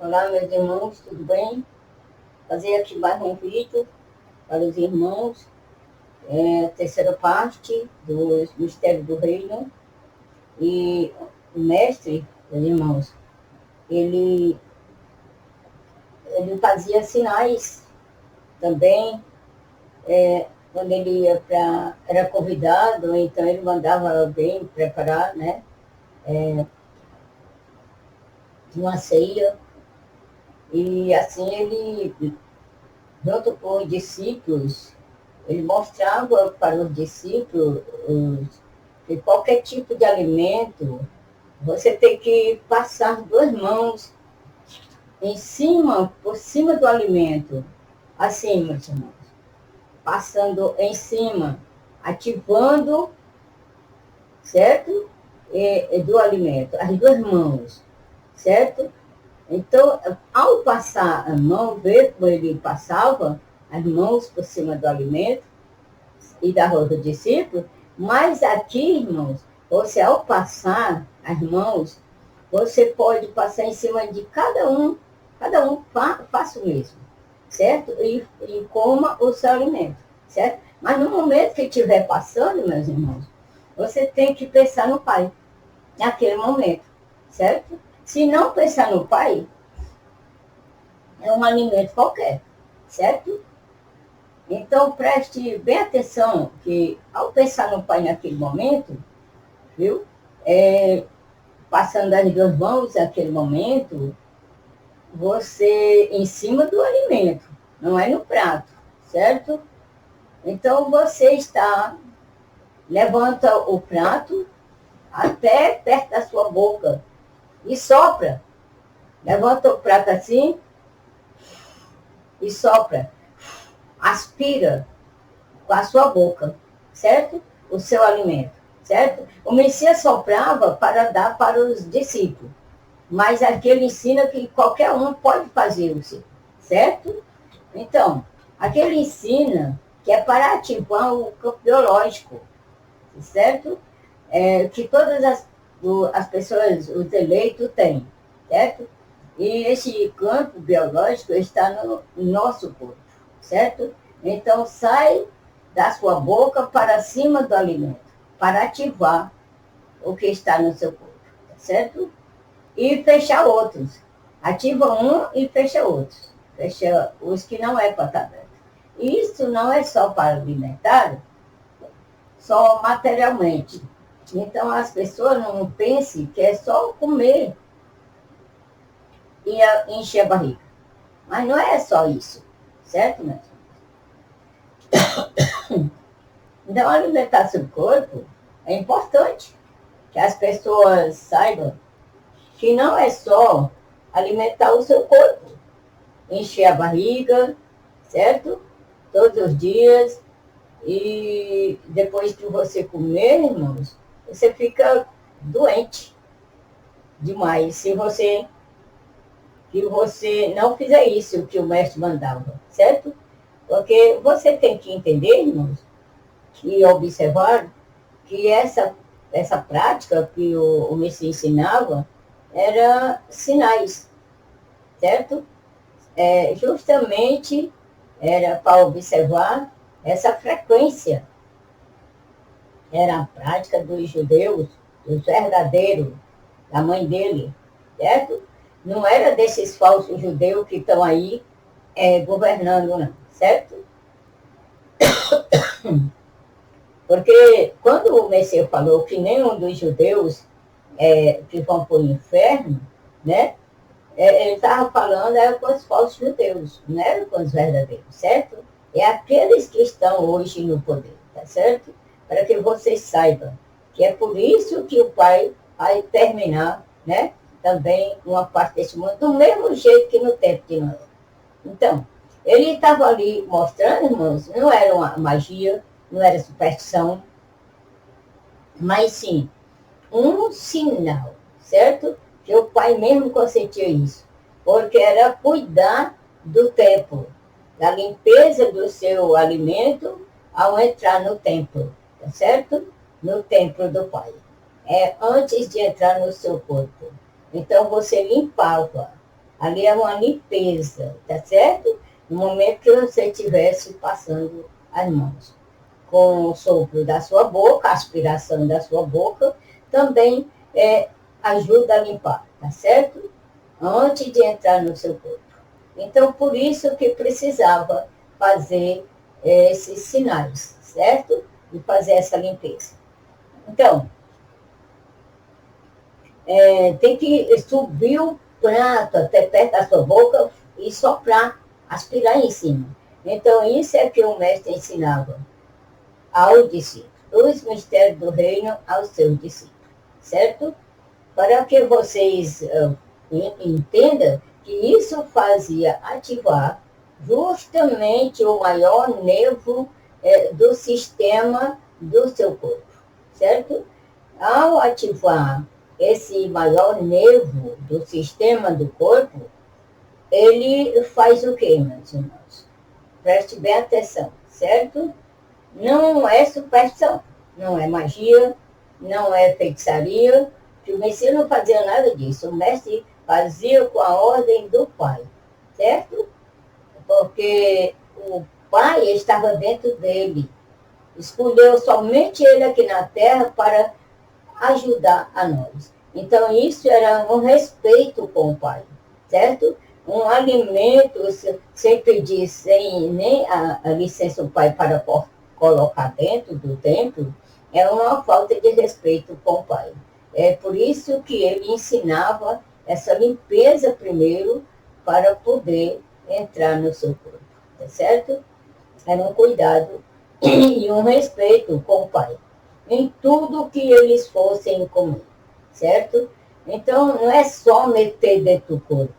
Olá, meus irmãos, tudo bem? Fazer aqui mais um vídeo para os irmãos, a terceira parte do Mistério do Reino. E o mestre, meus irmãos, ele, ele fazia sinais também, quando ele ia para. Era convidado, então ele mandava alguém preparar, né? Uma ceia, e assim ele, junto com os discípulos, ele mostrava para os discípulos que qualquer tipo de alimento, você tem que passar duas mãos em cima, por cima do alimento, assim, meus irmãos, passando em cima, ativando, certo? Do alimento, as duas mãos, certo? Então, ao passar a mão, ver como ele passava as mãos por cima do alimento e da roupa do discípulo, mas aqui, irmãos, você ao passar as mãos, você pode passar em cima de cada um faça o mesmo, certo? E coma o seu alimento, certo? Mas no momento que estiver passando, meus irmãos, você tem que pensar no Pai, naquele momento, certo? Se não pensar no Pai, é um alimento qualquer, certo? Então, preste bem atenção que, ao pensar no Pai naquele momento, viu? Passando as duas mãos naquele momento, você em cima do alimento, não é no prato, certo? Então, você levanta o prato até perto da sua boca e sopra. Levanta o prato assim e sopra. Aspira com a sua boca, certo? O seu alimento, certo? O Messias soprava para dar para os discípulos, mas aqui ele ensina que qualquer um pode fazer isso, certo? Então, aqui ele ensina que é para ativar o campo biológico, certo? Que todas as pessoas, os eleitos, têm, certo? E esse campo biológico está no nosso corpo, certo? Então, sai da sua boca para cima do alimento, para ativar o que está no seu corpo, certo? E fechar outros. Ativa um e fecha outros. Fecha os que não é para estar aberto. Isso não é só para alimentar, só materialmente. Então, as pessoas não pensem que é só comer e encher a barriga. Mas não é só isso, certo, né? Então, alimentar seu corpo é importante que as pessoas saibam que não é só alimentar o seu corpo, encher a barriga, certo? Todos os dias. E depois que você comer, irmãos, você fica doente demais que você não fizer isso, o que o mestre mandava, certo? Porque você tem que entender, irmãos, e observar que essa prática que o Messias ensinava era sinais, certo? Justamente era para observar essa frequência. Era a prática dos judeus, dos verdadeiros, da mãe dele, certo? Não era desses falsos judeus que estão aí governando, não, certo? Porque quando o Messias falou que nenhum dos judeus que vão para o inferno, né? Ele estava falando com os falsos judeus, não era com os verdadeiros, certo? É aqueles que estão hoje no poder, tá certo? Para que vocês saibam que é por isso que o Pai vai terminar, né? Também uma parte desse mundo, do mesmo jeito que no tempo de Noé. Então, ele estava ali mostrando, irmãos, não era uma magia, não era superstição, mas sim um sinal, certo? Que o pai mesmo consentia isso, porque era cuidar do templo, da limpeza do seu alimento ao entrar no templo, tá certo? No templo do pai. Antes de entrar no seu corpo. Então você limpava. Ali é uma limpeza, tá certo? No momento que você estivesse passando as mãos. Com o sopro da sua boca, a aspiração da sua boca, também ajuda a limpar, tá certo? Antes de entrar no seu corpo. Então, por isso que precisava fazer esses sinais, certo? E fazer essa limpeza. Então, tem que subir o prato até perto da sua boca e soprar, aspirar em cima. Então, isso é que o mestre ensinava ao discípulo, os mistérios do reino aos seus discípulos, certo? Para que vocês entendam que isso fazia ativar justamente o maior nervo do sistema do seu corpo, certo? Ao ativar esse maior nervo do sistema do corpo, ele faz o quê, meus irmãos? Preste bem atenção, certo? Não é superstição, não é magia, não é feitiçaria, que o Messias não fazia nada disso. O mestre fazia com a ordem do Pai, certo? Porque o Pai estava dentro dele. Escolheu somente ele aqui na Terra para ajudar a nós. Então, isso era um respeito com o Pai, certo? Um alimento sem pedir, sem nem a licença do Pai para colocar dentro do templo, é uma falta de respeito com o Pai. É por isso que ele ensinava essa limpeza primeiro para poder entrar no seu corpo, tá certo? Era um cuidado e um respeito com o Pai, em tudo que eles fossem comer, certo? Então, não é só meter dentro do corpo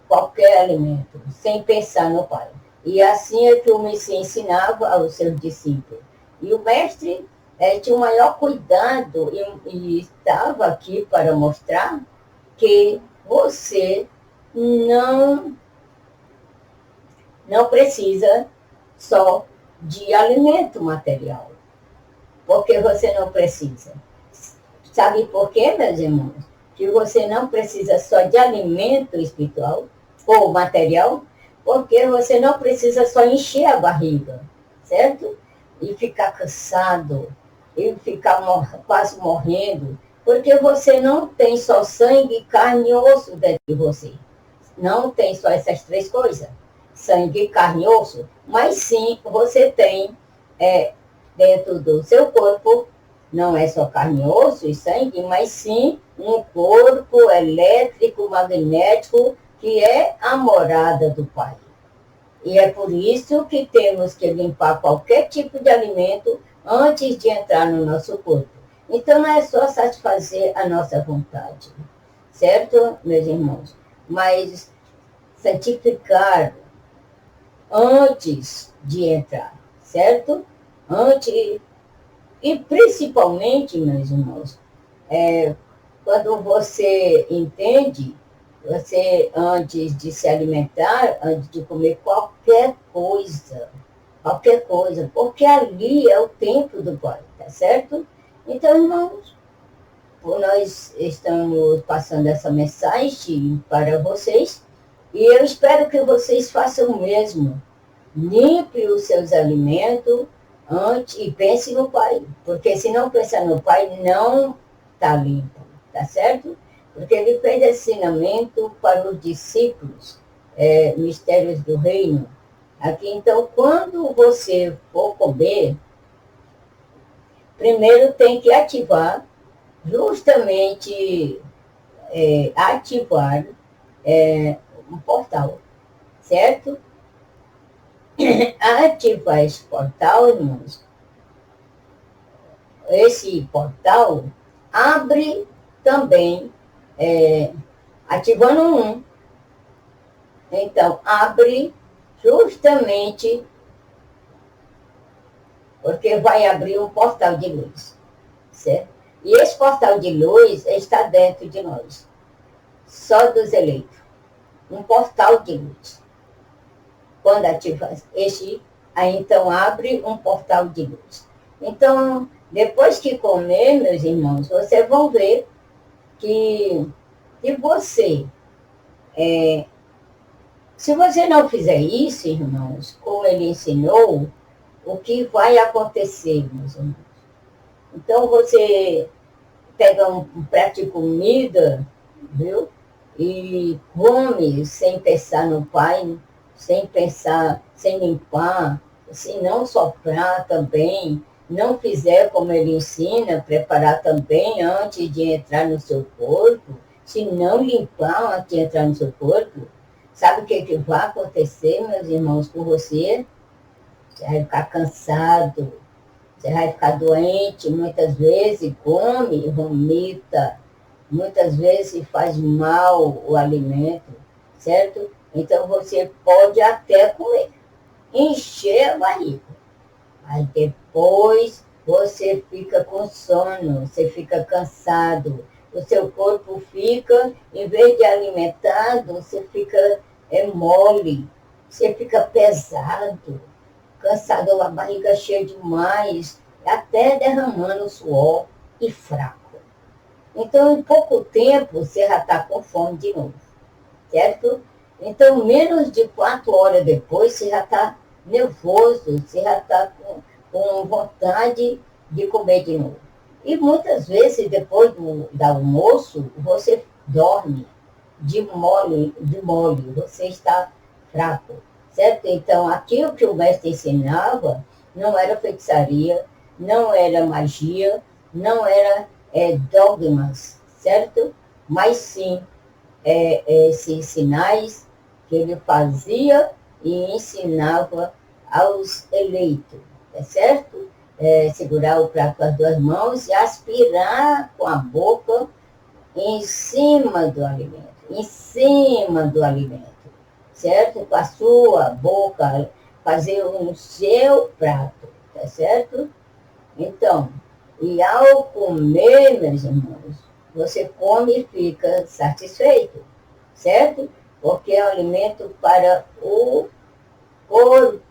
qualquer alimento, sem pensar no Pai. E assim é que o Messias ensinava aos seus discípulos. E o mestre tinha o maior cuidado e estava aqui para mostrar que você não precisa só de alimento material, porque você não precisa. Sabe por quê, meus irmãos? Que você não precisa só de alimento espiritual ou material, porque você não precisa só encher a barriga, certo? E ficar cansado, e ficar quase morrendo, porque você não tem só sangue, carne e osso dentro de você. Não tem só essas três coisas, sangue, carne e osso, mas sim você tem dentro do seu corpo, não é só carne, osso e sangue, mas sim um corpo elétrico, magnético, que é a morada do Pai. E é por isso que temos que limpar qualquer tipo de alimento antes de entrar no nosso corpo. Então, não é só satisfazer a nossa vontade, certo, meus irmãos? Mas santificar antes de entrar, certo? Antes, e principalmente, meus irmãos, quando você entende, você, antes de se alimentar, antes de comer qualquer coisa, porque ali é o templo do Pai, tá certo? Então, irmãos, nós estamos passando essa mensagem para vocês, e eu espero que vocês façam o mesmo. Limpe os seus alimentos antes e pense no Pai, porque se não pensar no Pai, não está limpo, tá certo? Porque ele fez ensinamento para os discípulos, mistérios do reino. Aqui, então, quando você for comer, primeiro tem que ativar, justamente ativar um portal, certo? Ativar esse portal, irmãos, esse portal abre também, ativando um. Então, abre justamente porque vai abrir um portal de luz, certo? E esse portal de luz está dentro de nós, só dos eleitos. Um portal de luz. Quando ativa aí então abre um portal de luz. Então, depois que comer, meus irmãos, vocês vão ver que você Se você não fizer isso, irmãos, como ele ensinou, o que vai acontecer, meus irmãos? Então, você pega um prato de comida, viu? E come sem pensar no Pai, sem pensar, sem limpar, se não soprar também, não fizer como ele ensina, preparar também antes de entrar no seu corpo, se não limpar antes de entrar no seu corpo, sabe o que vai acontecer, meus irmãos, com você? Você vai ficar cansado, você vai ficar doente, muitas vezes come, vomita, muitas vezes faz mal o alimento, certo? Então você pode até comer, encher a barriga. Aí depois você fica com sono, você fica cansado, o seu corpo fica, em vez de alimentado, você fica mole, você fica pesado, cansado, a barriga cheia demais, até derramando suor e fraco. Então, em pouco tempo, você já está com fome de novo, certo? Então, menos de 4 horas depois, você já está nervoso, você já está com vontade de comer de novo. E muitas vezes, depois do almoço, você dorme de mole, você está fraco, certo? Então, aquilo que o mestre ensinava não era feitiçaria, não era magia, não era dogmas, certo? Mas sim esses sinais que ele fazia e ensinava aos eleitos, é certo? Segurar o prato com as 2 mãos e aspirar com a boca em cima do alimento, certo? Com a sua boca, fazer o seu prato, tá certo? Então, e ao comer, meus irmãos, você come e fica satisfeito, certo? Porque é um alimento para o corpo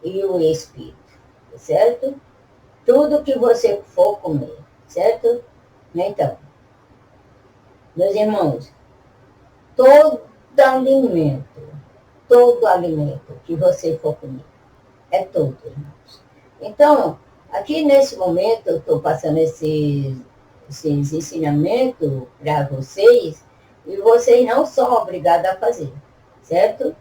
e o espírito, certo? Tudo que você for comer, certo? Então, meus irmãos, todo alimento, todo alimento que você for comer, é todo, irmãos. Então, aqui nesse momento, eu estou passando esses ensinamentos para vocês, e vocês não são obrigados a fazer, certo?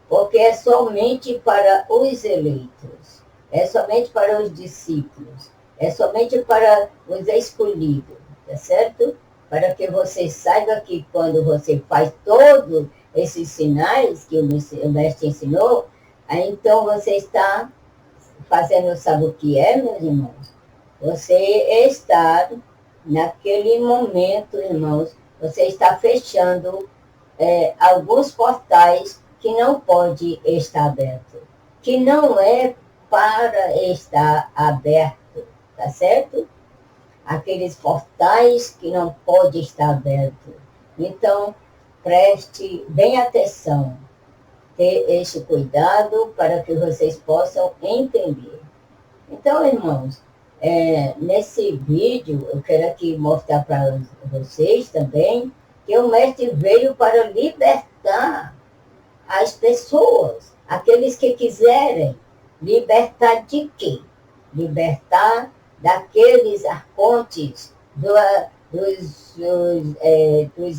Porque é somente para os eleitos, é somente para os discípulos, é somente para os escolhidos, tá certo? Para que você saiba que quando você faz todos esses sinais que o mestre ensinou, aí então você está fazendo, sabe o que é, meus irmãos? Você está, naquele momento, irmãos, você está fechando alguns portais que não pode estar aberto, que não é para estar aberto, tá certo? Aqueles portais que não pode estar aberto. Então, preste bem atenção, ter este cuidado para que vocês possam entender. Então, irmãos, nesse vídeo, eu quero aqui mostrar para vocês também que o mestre veio para libertar as pessoas, aqueles que quiserem. Libertar de quê? Libertar daqueles arcontes, dos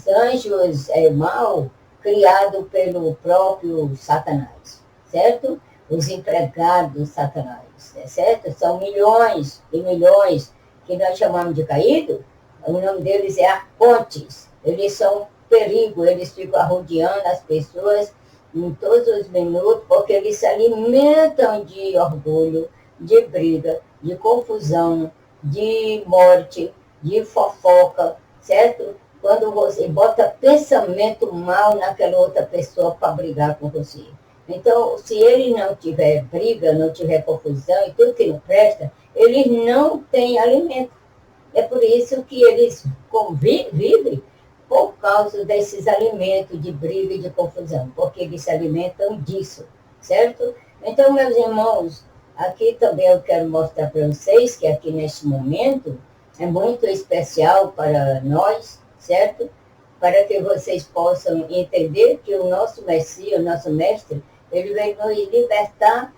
anjos mal criados pelo próprio Satanás, certo? Os empregados de Satanás, certo? São milhões e milhões que nós chamamos de caído. O nome deles é arcontes. Eles são perigo, eles ficam rodeando as pessoas em todos os minutos, porque eles se alimentam de orgulho, de briga, de confusão, de morte, de fofoca, certo? Quando você bota pensamento mal naquela outra pessoa para brigar com você. Então, se ele não tiver briga, não tiver confusão e tudo que não presta, eles não têm alimento. É por isso que eles vivem por causa desses alimentos de briga e de confusão, porque eles se alimentam disso, certo? Então, meus irmãos, aqui também eu quero mostrar para vocês que aqui neste momento é muito especial para nós, certo? para que vocês possam entender que o nosso Messias, o nosso Mestre, ele veio nos libertar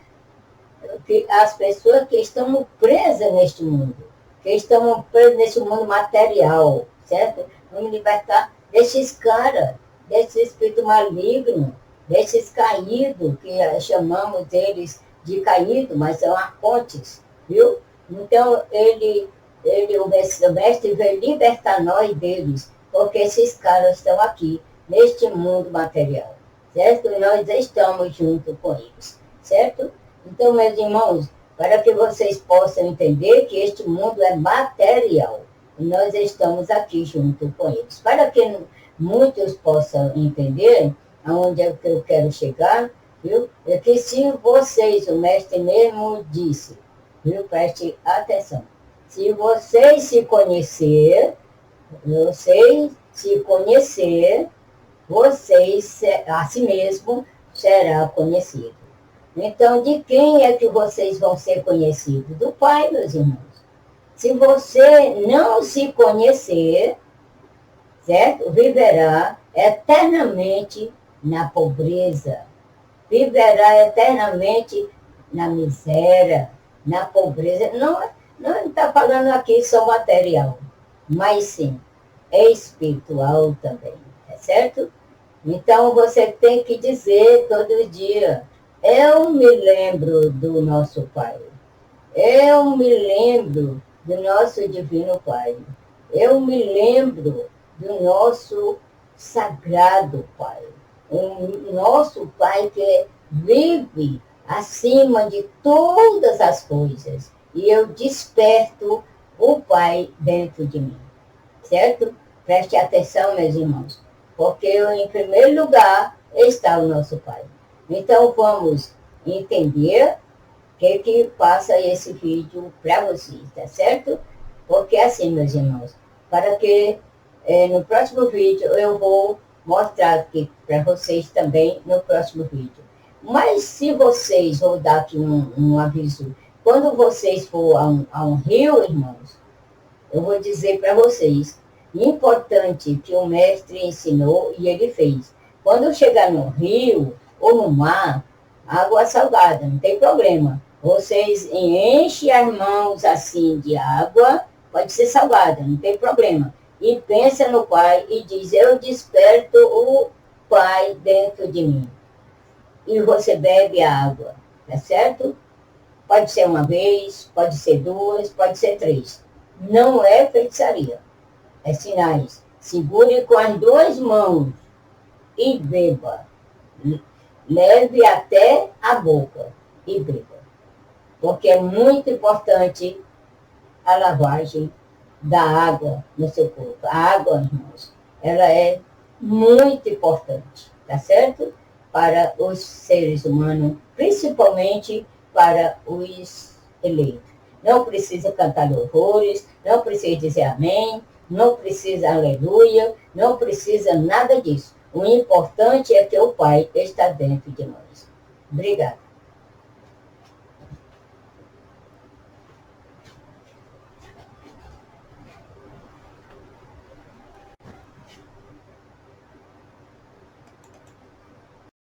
as pessoas que estão presas neste mundo, que estão presas nesse mundo material, certo? Vamos libertar desses caras, desse espírito maligno, desses caídos, que chamamos eles de caídos, mas são arcontes, viu? Então, o mestre veio libertar nós deles, porque esses caras estão aqui, neste mundo material, certo? E nós estamos junto com eles, certo? Então, meus irmãos, para que vocês possam entender que este mundo é material, e nós estamos aqui junto com eles. Para que muitos possam entender aonde é que eu quero chegar, viu? É que se vocês, o mestre mesmo disse, viu? Preste atenção. Se vocês se conhecer, vocês a si mesmo será conhecido. Então, de quem é que vocês vão ser conhecidos? Do Pai, meus irmãos. Se você não se conhecer, certo? Viverá eternamente na pobreza. Viverá eternamente na miséria, na pobreza. Não está falando aqui só material, mas sim espiritual também, é certo? Então, você tem que dizer todo dia, eu me lembro do nosso Pai. Eu me lembro do nosso Divino Pai. Eu me lembro do nosso Sagrado Pai. O nosso Pai que vive acima de todas as coisas. E eu desperto o Pai dentro de mim. Certo? Preste atenção, meus irmãos. Porque em primeiro lugar está o nosso Pai. Então, vamos entender o que passa esse vídeo para vocês, tá certo? Porque assim, meus irmãos, para que no próximo vídeo eu vou mostrar aqui para vocês também no próximo vídeo. Mas se vocês, vou dar aqui um aviso, quando vocês for a um rio, irmãos, eu vou dizer para vocês, importante que o mestre ensinou e ele fez. Quando chegar no rio ou no mar, água salgada, não tem problema. Vocês enchem as mãos assim de água, pode ser salgada, não tem problema. E pensa no Pai e diz, eu desperto o Pai dentro de mim. E você bebe a água, tá certo? Pode ser uma vez, pode ser duas, pode ser três. Não é feitiçaria, é sinais. Segure com as duas mãos e beba. Leve até a boca e beba. Porque é muito importante a lavagem da água no seu corpo. A água, irmãos, ela é muito importante, tá certo? Para os seres humanos, principalmente para os eleitos. Não precisa cantar louvores, não precisa dizer amém, não precisa aleluia, não precisa nada disso. O importante é que o Pai está dentro de nós. Obrigada.